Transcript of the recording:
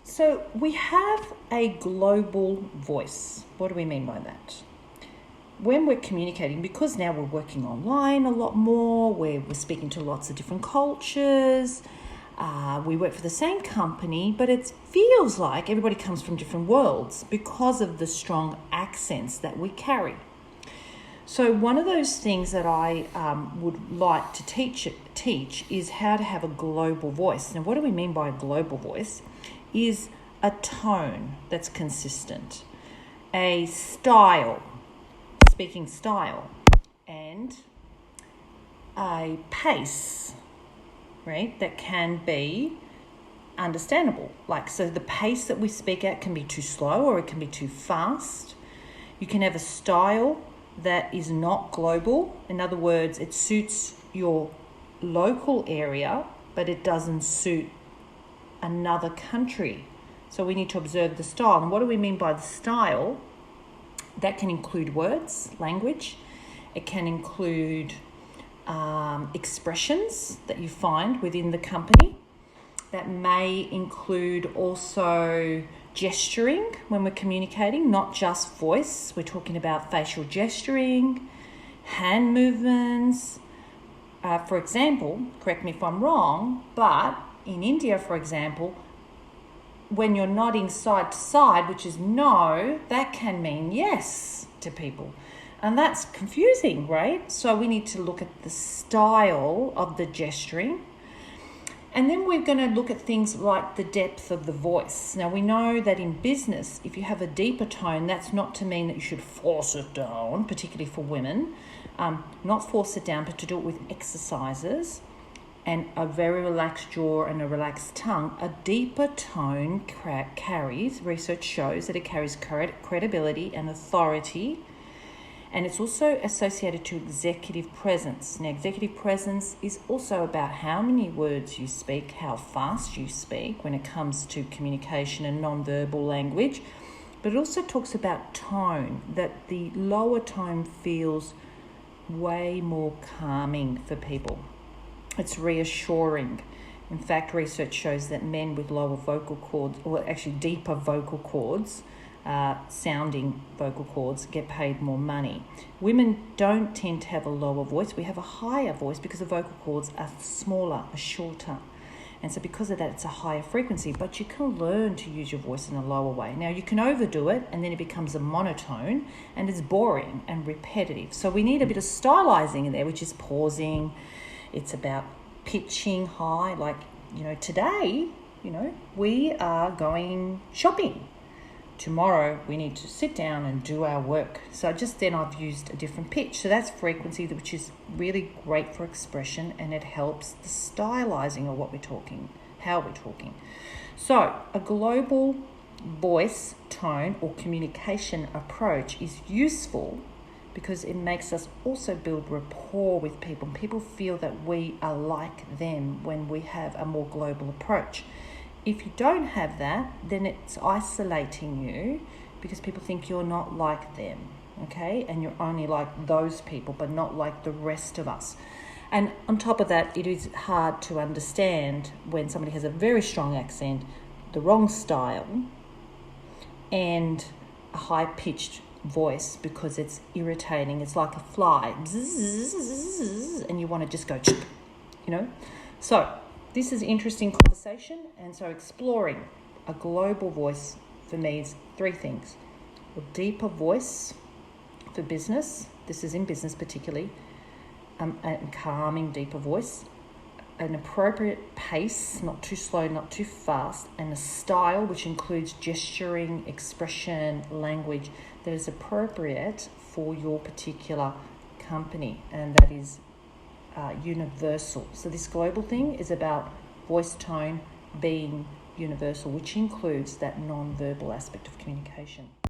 So we have a global voice. What do we mean by that? When we're communicating, because now we're working online a lot more, we're speaking to lots of different cultures, we work for the same company, but it feels like everybody comes from different worlds because of the strong accents that we carry. So one of those things that I would like to teach is how to have a global voice. Now, what do we mean by a global voice? Is a tone that's consistent, a style, speaking style, and a pace, right, that can be understandable. So the pace that we speak at can be too slow or it can be too fast. You can have a style that is not global. In other words, it suits your local area, but it doesn't suit another country. So we need to observe the style. And what do we mean by the style? That can include words, language. It can include expressions that you find within the company. That may include also gesturing when we're communicating, not just voice. We're talking about facial gesturing, hand movements. For example, correct me if I'm wrong, but in India, for example, when you're nodding side to side, which is no, that can mean yes to people. And that's confusing, right? So we need to look at the style of the gesturing. And then we're going to look at things like the depth of the voice. Now, we know that in business, if you have a deeper tone, that's not to mean that you should force it down, particularly for women. Not force it down, but to do it with exercises and a very relaxed jaw and a relaxed tongue. A deeper tone carries, research shows that it carries credibility and authority. And it's also associated to executive presence. Now, executive presence is also about how many words you speak, how fast you speak when it comes to communication and non-verbal language. But it also talks about tone, that the lower tone feels way more calming for people. It's reassuring. In fact, research shows that men with lower vocal cords, or actually deeper vocal cords, sounding vocal cords, get paid more money. Women don't tend to have a lower voice. We have a higher voice because the vocal cords are smaller, are shorter. And so because of that, it's a higher frequency, but you can learn to use your voice in a lower way. Now, you can overdo it and then it becomes a monotone and it's boring and repetitive. So we need a bit of stylizing in there, which is pausing. It's about pitching high. Today, we are going shopping. Tomorrow, we need to sit down and do our work. So just then I've used a different pitch. So that's frequency, which is really great for expression, and it helps the stylizing of what we're talking, how we're talking. So a global voice tone or communication approach is useful because it makes us also build rapport with people. People feel that we are like them when we have a more global approach. If you don't have that, then it's isolating you because people think you're not like them, okay? And you're only like those people, but not like the rest of us. And on top of that, it is hard to understand when somebody has a very strong accent, the wrong style, and a high-pitched voice because it's irritating. It's like a fly, and you want to just go, So this is interesting conversation, and so exploring a global voice for me is three things. A deeper voice for business, this is in business particularly, a calming, deeper voice, an appropriate pace, not too slow, not too fast, and a style which includes gesturing, expression, language that is appropriate for your particular company, and that is universal. So this global thing is about voice tone being universal, which includes that non-verbal aspect of communication.